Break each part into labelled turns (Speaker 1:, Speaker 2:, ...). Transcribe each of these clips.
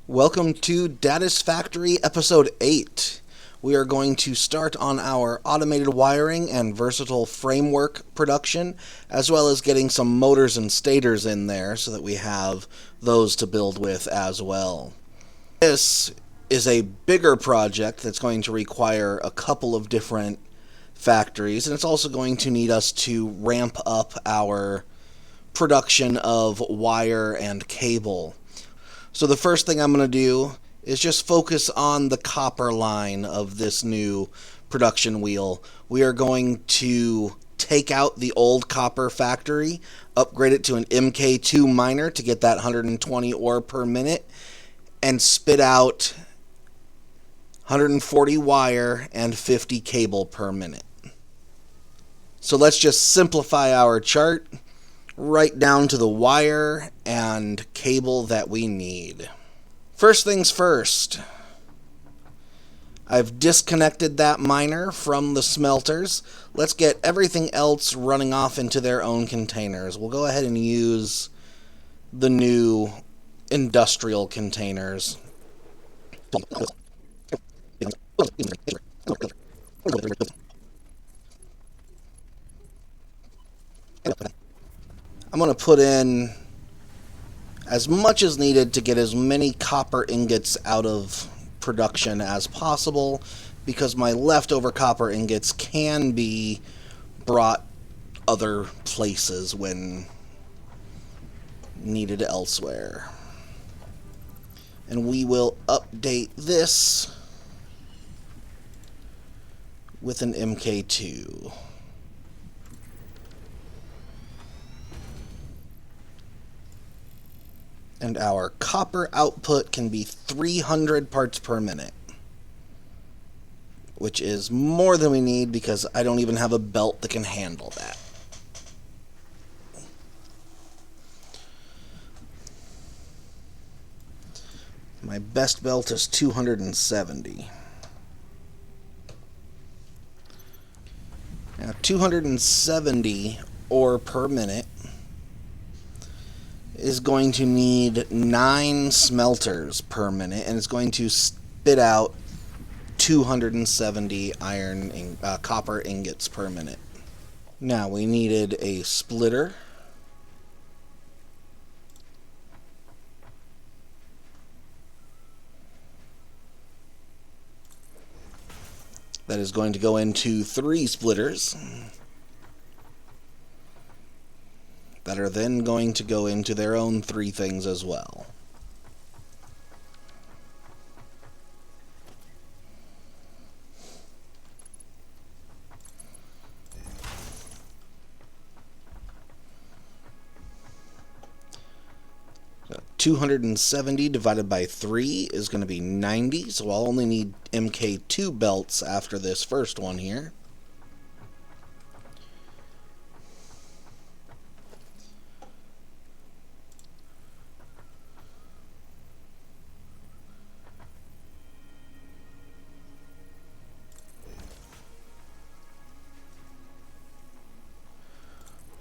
Speaker 1: Welcome to Dadisfactory episode 8. We are going to start on our automated wiring and versatile framework production, as well as getting some motors and stators in there so that we have those to build with as well. This is a bigger project that's going to require a couple of different factories, and it's also going to need us to ramp up our production of wire and cable. So the first thing I'm going to do is just focus on the copper line of this new production wheel. We are going to take out the old copper factory, upgrade it to an MK2 miner to get that 120 ore per minute, and spit out 140 wire and 50 cable per minute. So let's just simplify our chart right down to the wire and cable that we need. First things first, I've disconnected that miner from the smelters. Let's get everything else running off into their own containers. We'll go ahead and use the new industrial containers. I'm going to put in as much as needed to get as many copper ingots out of production as possible, because my leftover copper ingots can be brought other places when needed elsewhere. And we will update this with an MK2. And our copper output can be 300 parts per minute, which is more than we need because I don't even have a belt that can handle that. My best belt is 270. Now 270 ore per minute is going to need 9 smelters per minute, and it's going to spit out 270 copper ingots per minute. Now we needed a splitter. That is going to go into 3 splitters that are then going to go into their own 3 things as well. So 270 divided by 3 is going to be 90, so I'll only need MK2 belts after this first one here.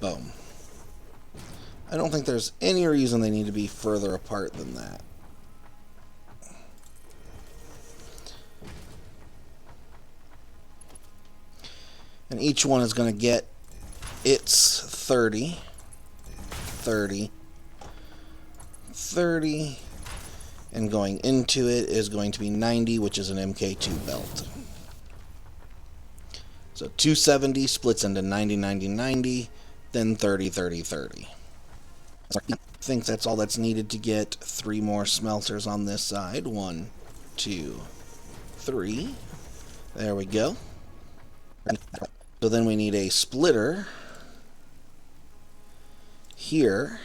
Speaker 1: Boom. I don't think there's any reason they need to be further apart than that. And each one is going to get its 30, 30, 30, and going into it is going to be 90, which is an MK2 belt. So 270 splits into 90, 90, 90. Then 30, 30, 30. I think that's all that's needed to get 3 more smelters on this side. 1, 2, 3. There we go. So then we need a splitter here,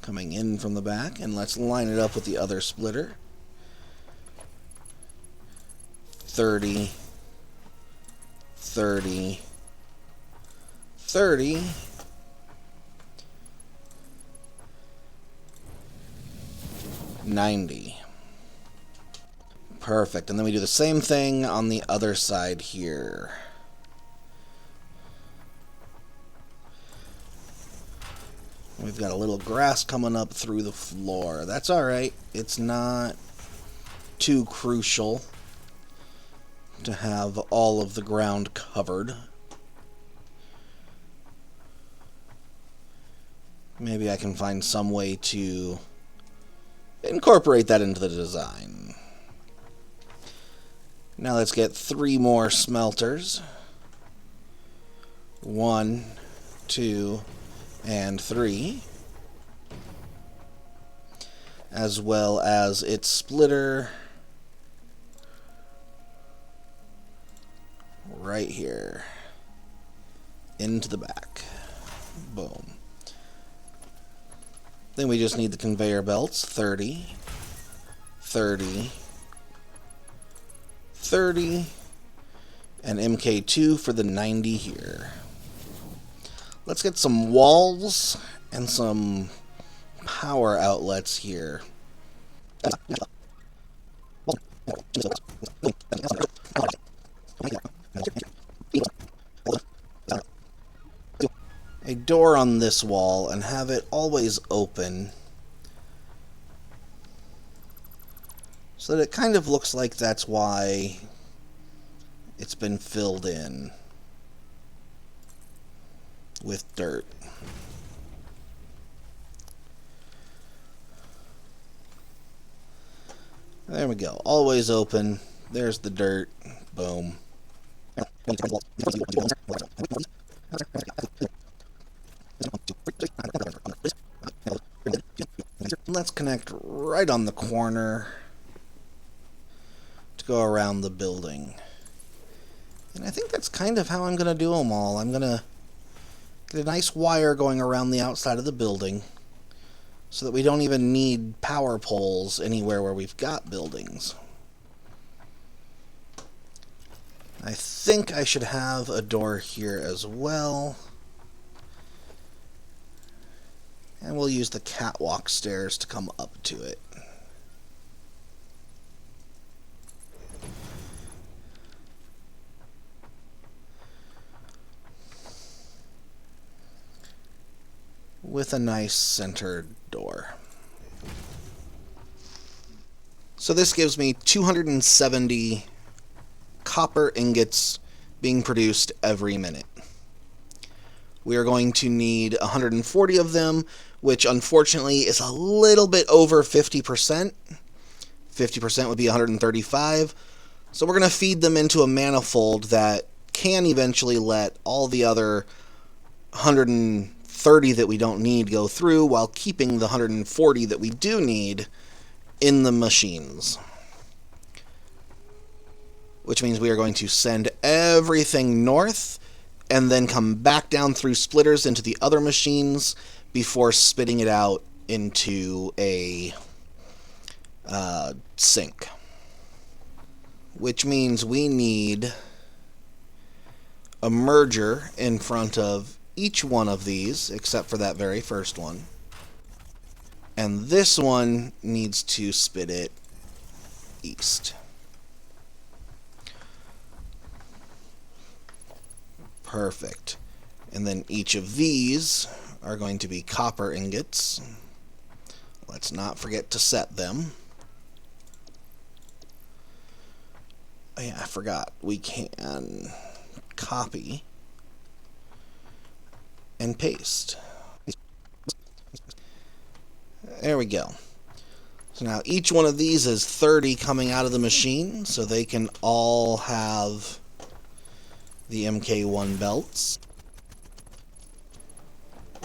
Speaker 1: coming in from the back, and let's line it up with the other splitter. 30, 30, 30, 90. Perfect. And then we do the same thing on the other side here. We've got a little grass coming up through the floor. That's alright. It's not too crucial to have all of the ground covered. Maybe I can find some way to incorporate that into the design. Now let's get 3 more smelters. 1, 2, and 3. As well as its splitter right here into the back. Boom. Then we just need the conveyor belts. 30, 30, 30, and MK2 for the 90 here. Let's get some walls and some power outlets here. A door on this wall and have it always open so that it kind of looks like that's why it's been filled in with dirt. There we go. Always open. There's the dirt. Boom. Let's connect right on the corner to go around the building. And I think that's kind of how I'm going to do them all. I'm going to get a nice wire going around the outside of the building so that we don't even need power poles anywhere where we've got buildings. I think I should have a door here as well. And we'll use the catwalk stairs to come up to it. With a nice centered door. So this gives me 270 copper ingots being produced every minute. We are going to need 140 of them, which unfortunately is a little bit over 50%. 50% would be 135. So we're going to feed them into a manifold that can eventually let all the other 130 that we don't need go through while keeping the 140 that we do need in the machines. Which means we are going to send everything north and then come back down through splitters into the other machines before spitting it out into a sink. Which means we need a merger in front of each one of these, except for that very first one. And this one needs to spit it east. Perfect. And then each of these are going to be copper ingots. Let's not forget to set them. Oh yeah, I forgot. We can copy and paste. There we go. So now each one of these is 30 coming out of the machine, so they can all have the MK1 belts.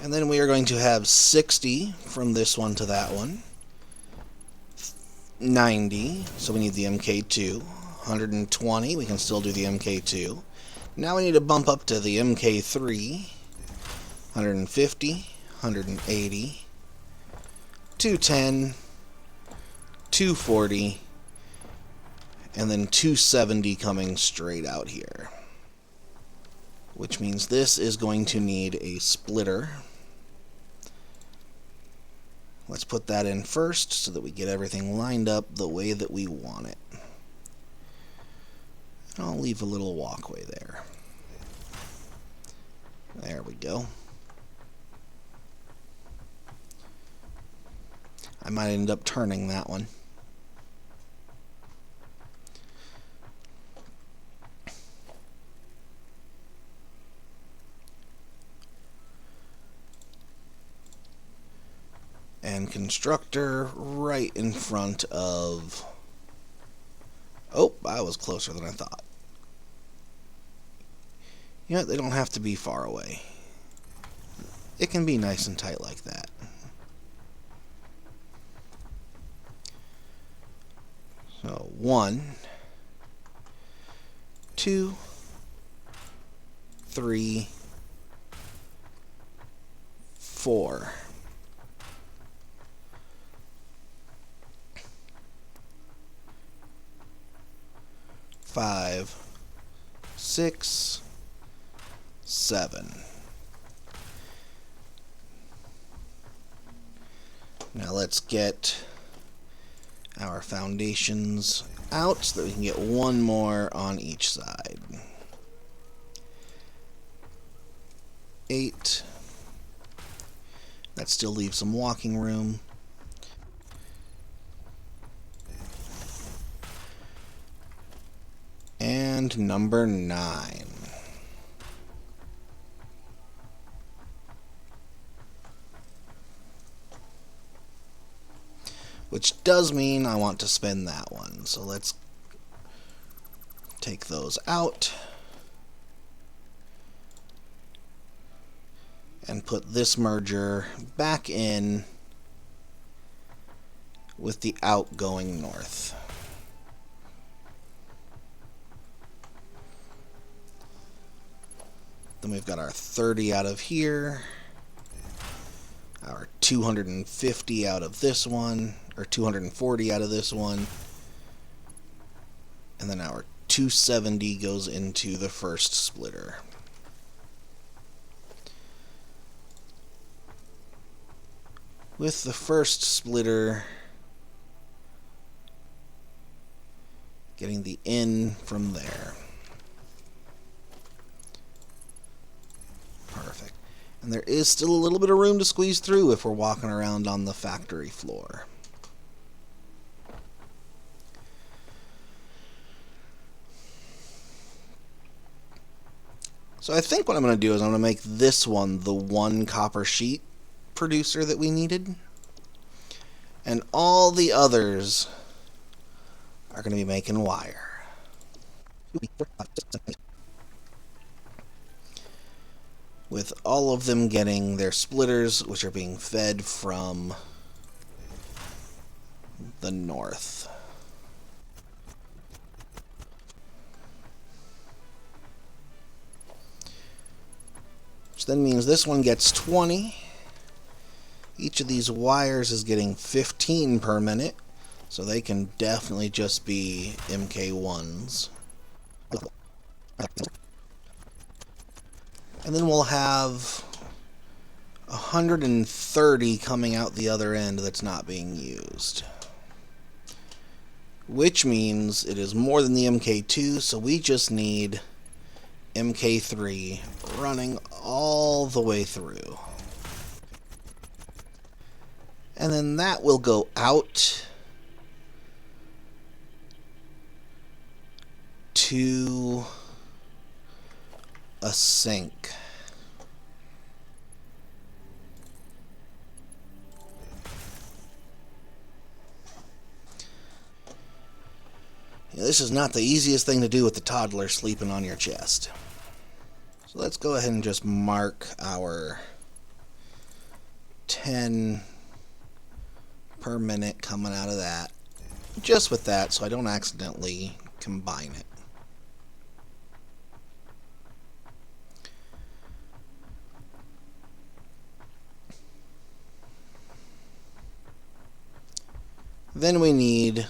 Speaker 1: And then we are going to have 60 from this one to that one. 90, so we need the MK2. 120, we can still do the MK2. Now we need to bump up to the MK3. 150, 180, 210, 240, and then 270 coming straight out here. Which means this is going to need a splitter. Let's put that in first so that we get everything lined up the way that we want it. And I'll leave a little walkway there. There we go. I might end up turning that one. And constructor right in front of... Oh, I was closer than I thought. You know, they don't have to be far away. It can be nice and tight like that. So 1, 2, 3, 4. 5, 6, 7. Now let's get our foundations out so that we can get one more on each side. 8. That still leaves some walking room. And number 9. Which does mean I want to spin that one. So let's take those out. And put this merger back in with the out going north. Then we've got our 30 out of here, our 250 out of this one, or 240 out of this one, and then our 270 goes into the first splitter. With the first splitter getting the in from there. Perfect. And there is still a little bit of room to squeeze through if we're walking around on the factory floor. So I think what I'm going to do is I'm going to make this one the one copper sheet producer that we needed. And all the others are going to be making wire. With all of them getting their splitters, which are being fed from the north. Which then means this one gets 20. Each of these wires is getting 15 per minute, so they can definitely just be MK1s. And then we'll have 130 coming out the other end that's not being used. Which means it is more than the MK2, so we just need MK3 running all the way through. And then that will go out to a sink. Yeah, this is not the easiest thing to do with the toddler sleeping on your chest. So let's go ahead and just mark our 10 per minute coming out of that. Just with that, so I don't accidentally combine it. Then we need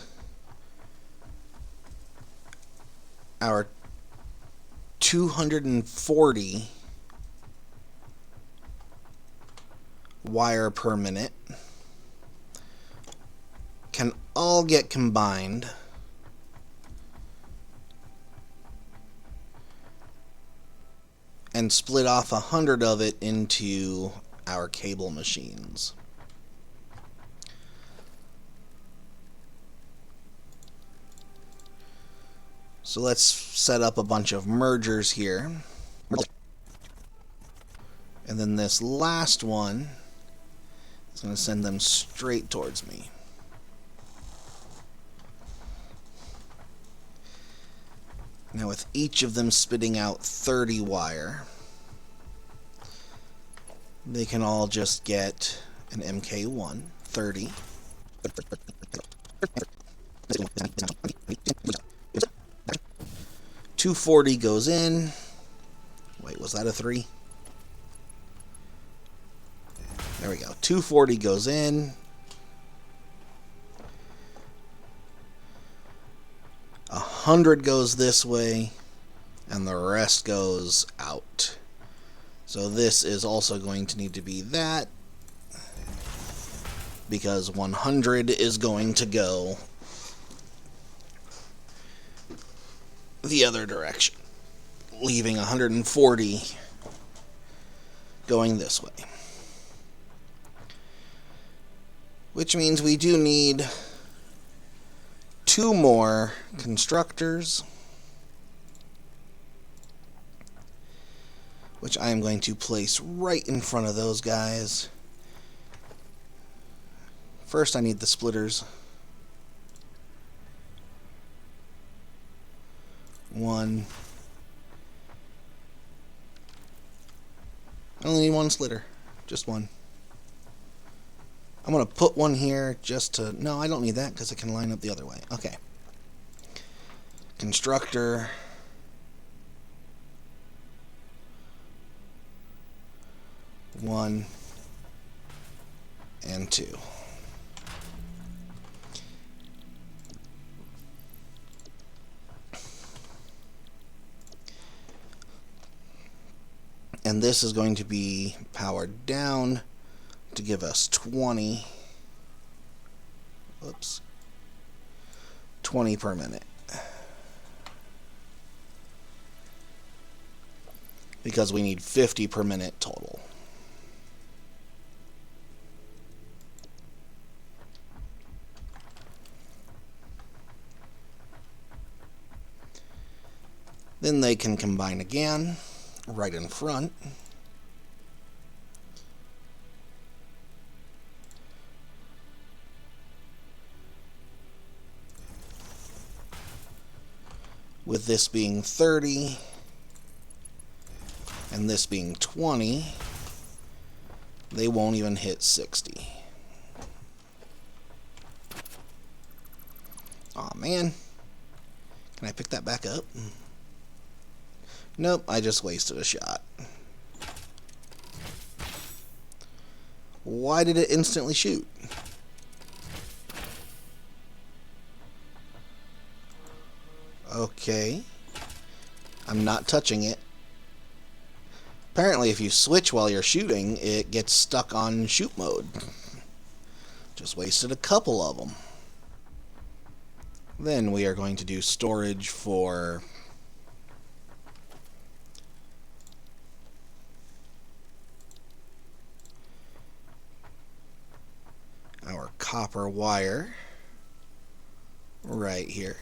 Speaker 1: our 240 wire per minute. Can all get combined. And split off 100 of it into our cable machines. So let's set up a bunch of mergers here. And then this last one is going to send them straight towards me. Now with each of them spitting out 30 wire, they can all just get an MK1, 30. 240 goes in. Wait, was that a 3? There we go. 240 goes in. 100 goes this way, and the rest goes out. So this is also going to need to be that, because 100 is going to go the other direction, leaving 140 going this way. Which means we do need 2 more constructors, which I am going to place right in front of those guys. First, I need the splitters. 1. I only need 1 splitter. Just 1. I'm going to put 1 here just to... No, I don't need that because it can line up the other way. Okay. Constructor. 1 and 2. And this is going to be powered down to give us 20. Whoops. 20 per minute. Because we need 50 per minute total. Then they can combine again, right in front. With this being 30, and this being 20, they won't even hit 60. Aw, man. Can I pick that back up? Nope, I just wasted a shot. Why did it instantly shoot? Okay. I'm not touching it. Apparently, if you switch while you're shooting, it gets stuck on shoot mode. Just wasted a couple of them. Then we are going to do storage for our copper wire right here.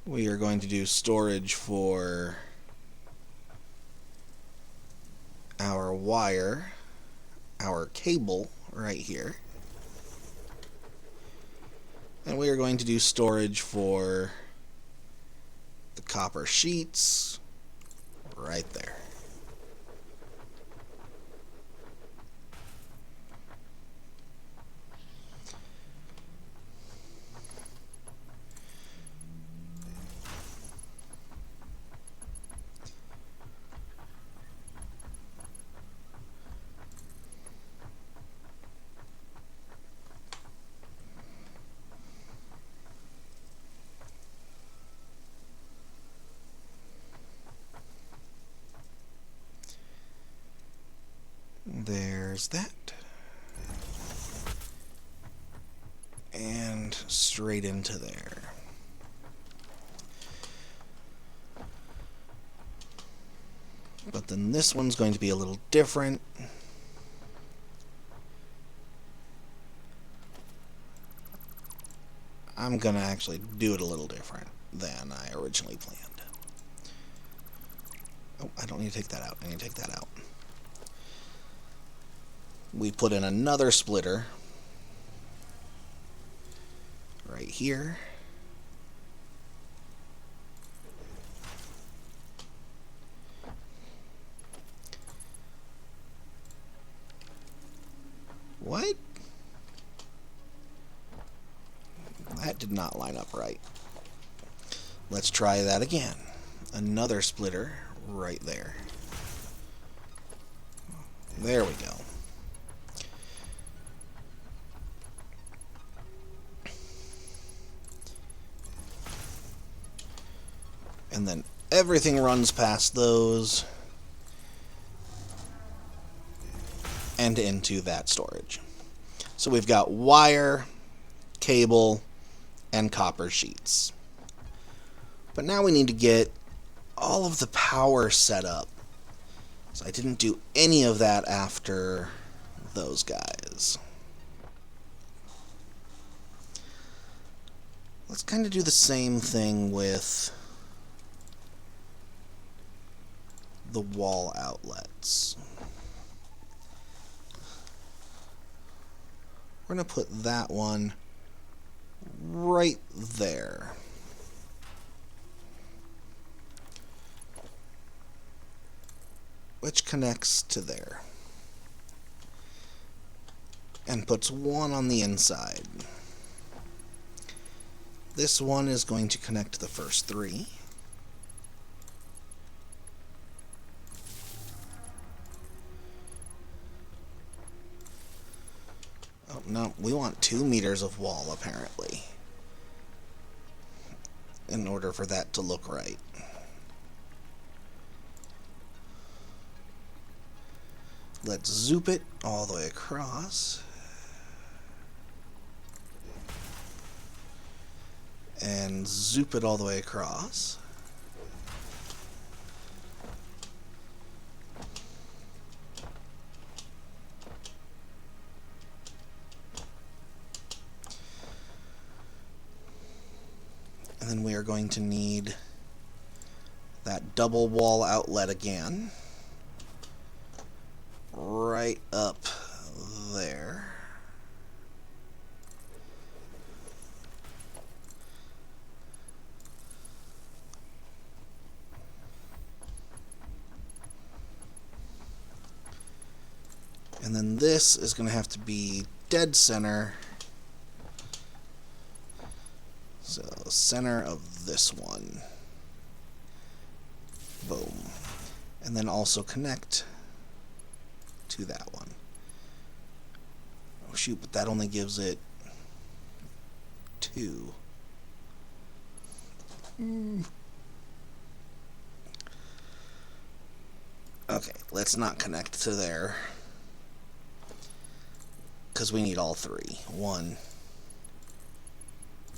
Speaker 1: We are going to do storage for our wire, our cable right here. And we are going to do storage for the copper sheets right there. There's that. And straight into there. But then this one's going to be a little different. I'm going to actually do it a little different than I originally planned. Oh, I don't need to take that out. I need to take that out. We put in another splitter right here. What? That did not line up right. Let's try that again. Another splitter right there. There we go. And then everything runs past those and into that storage. So we've got wire, cable, and copper sheets. But now we need to get all of the power set up. So I didn't do any of that after those guys. Let's kind of do the same thing with the wall outlets. We're going to put that one right there. Which connects to there. And puts one on the inside. This one is going to connect to the first three. Oh, no, we want 2 meters of wall, apparently, in order for that to look right. Let's zoop it all the way across. And zoop it all the way across. And then we are going to need that double wall outlet again. Right up there. And then this is going to have to be dead center. So, center of this one. Boom. And then also connect to that one. Oh shoot, but that only gives it 2. Okay, let's not connect to there, because we need all 3. 1,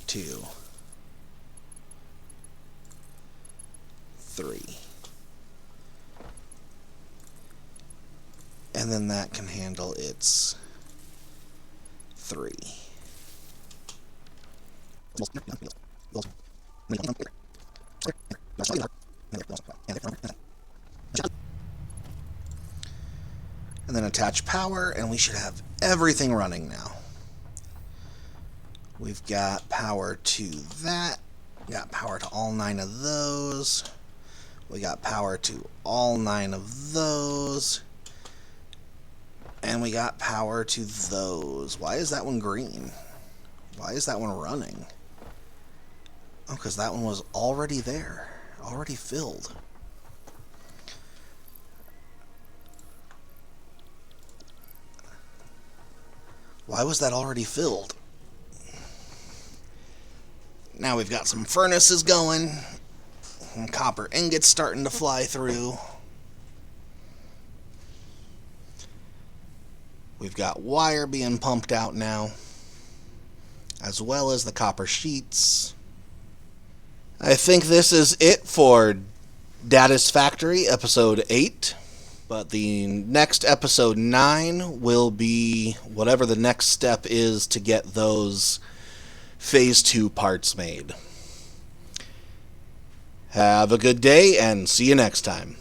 Speaker 1: 2, 3. And then that can handle its 3. And then attach power, and we should have everything running now. We've got power to that. We got power to all 9 of those. We got power to all 9 of those. And we got power to those. Why is that one green? Why is that one running? Oh, because that one was already there. Already filled. Why was that already filled? Now we've got some furnaces going. And copper ingots starting to fly through. We've got wire being pumped out now, as well as the copper sheets. I think this is it for Dadisfactory episode 8. But the next episode 9 will be whatever the next step is to get those Phase 2 parts made. Have a good day, and see you next time.